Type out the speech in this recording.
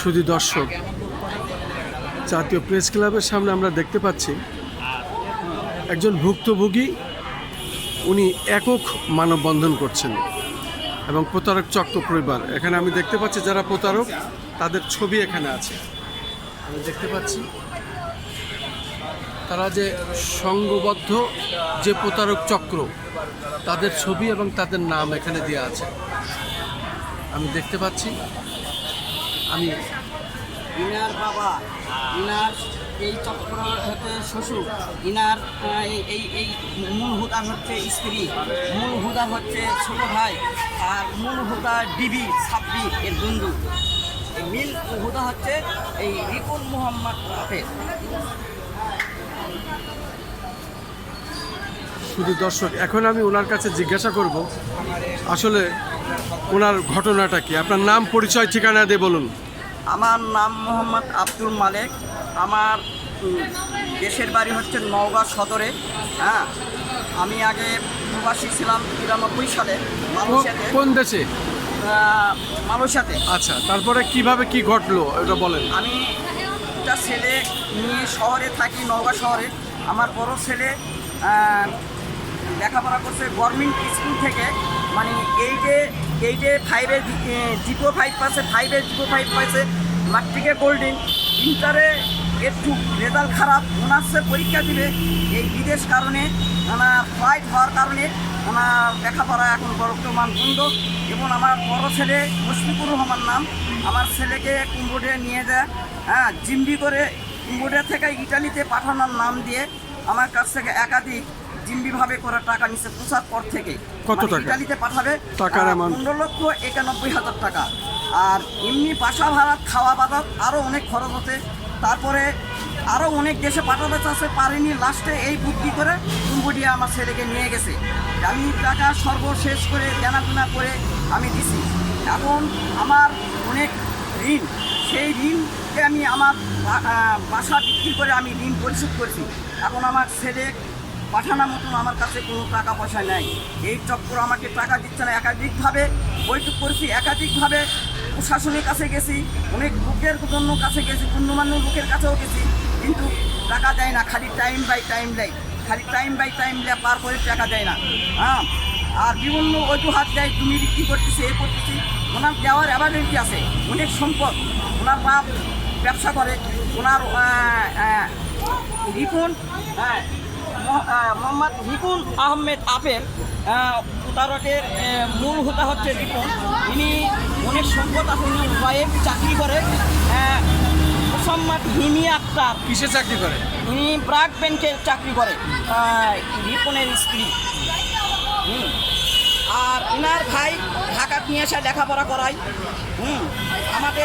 শুধু দর্শক, জাতীয় প্রেস ক্লাবের সামনে আমরা দেখতে পাচ্ছি একজন ভুক্তভোগী, উনি একক মানববন্ধন করছেন এবং প্রতারক চক্র পরিবার। এখানে আমি দেখতে পাচ্ছি যারা প্রতারক তাদের ছবি এখানে আছে। আমি দেখতে পাচ্ছি তারা যে সংঘবদ্ধ যে প্রতারক চক্র, তাদের ছবি এবং তাদের নাম এখানে দেওয়া আছে। আমি দেখতে পাচ্ছি। আমি ইনার বাবা, ইনার এই চক্র হচ্ছে শ্বশুর, ইনার এই মূল হুদা হচ্ছে স্ত্রী, মূল হুদা হচ্ছে ছোট ভাই, আর মূল হুদা ডিবি সাব্বি এর বন্ধু। এই মিল হুদা হচ্ছে এই রিকুল মোহাম্মদ আফের। শুধু দর্শক, এখন আমি ওনার কাছে জিজ্ঞাসা করব আসলে ওনার ঘটনাটা কি। আপনার নাম, পরিচয়, ঠিকানা দিয়ে বলুন। আমার নাম মোহাম্মদ আব্দুল মালেক। আমার দেশের বাড়ি হচ্ছে নওগাঁ সদরে। হ্যাঁ, আমি আগে প্রবাসী ছিলাম 93 সালে মালয়েশিয়াতে। কোন দেশে? মালয়েশিয়াতে। আচ্ছা, তারপরে কিভাবে কি ঘটলো এটা বলেন। আমি একটা ছেলে নিয়ে শহরে থাকি, নওগাঁ শহরে। আমার বড় ছেলে লেখাপড়া করছে গভর্নমেন্ট স্কুল থেকে, মানে এইটে 5-এ জিপো 5 পাইছে, 5-এ জিপো 5 পাইছে, ম্যাট্রিকে গোল্ডেন। ইন্টারে একটু রেজাল্ট খারাপ, অনার্সে পরীক্ষা দিবে। এই বিদেশ কারণে ফ্লাইট হওয়ার কারণে ওনার লেখাপড়া এখন বর্তমান বন্ধ। এবং আমার বড় ছেলে মুশফিকুর রহমান নাম, আমার ছেলেকে কুম্বোডিয়া নিয়ে যায়, হ্যাঁ, জিম্বি করে কুম্বোডিয়া থেকে ইটালিতে পাঠানোর নাম দিয়ে আমার কাছ থেকে একাধিক জিম্বিভাবে করে টাকা নিচ্ছে প্রচার পর থেকে। কত টাকা? ইটালিতে পাঠাবে টাকার অ্যামাউন্ট 15,91,000 টাকা। আর এমনি বাসা ভাড়া, খাওয়া বাদা আরও অনেক খরচ হচ্ছে। তারপরে আরও অনেক দেশে পাঠাতে চাচ্ছে, পারেনি। লাস্টে এই বুদ্ধি করে কুম্বোডিয়া আমার ছেলেকে নিয়ে গেছে। আমি টাকা সর্বশেষ করে জানাশোনা করে আমি দিছি। এখন আমার অনেক ঋণ, সেই ঋণকে আমি আমার বাসা বিক্রি করে আমি ঋণ পরিশোধ করেছি। এখন আমার ছেলে পাঠানোর মতন আমার কাছে কোনো টাকা পয়সা নেই। এই চক্র আমাকে টাকা দিচ্ছে না। একাধিকভাবে বৈঠক করেছি, একাধিকভাবে প্রশাসনের কাছে গেছি, অনেক লোকের জন্য কাছে গেছি, গণ্যমান্য লোকের কাছেও গেছি, কিন্তু টাকা দেয় না। খালি টাইম বাই টাইম দেয়, খালি টাইম বাই টাইম দেয়, পার করে টাকা দেয় না। হ্যাঁ, আর বিভিন্ন অজুহাত দেয়, তুমি বিক্রি করতেছি, এ করতেছি। ওনার দেওয়ার অ্যাভাবিলিটি আছে, অনেক সম্পদ। ওনার বাপ ব্যবসা করে, ওনার রিপন, হ্যাঁ, মোহাম্মদ রিপুন আহমেদ আপেল, প্রতারকের মূল হোতা হচ্ছে রিপন। ইনি অনেক সম্পদ আছে, উনি ওয়াইফ চাকরি করে, মোহাম্মদ হিমি আক্তার। কিসে চাকরি করে? ইনি ব্র্যাক ব্যাংকে চাকরি করে, রিপনের স্ত্রী। আর ইনার ভাই ঢাকা নিয়ে এসে লেখাপড়া করায়। আমাদের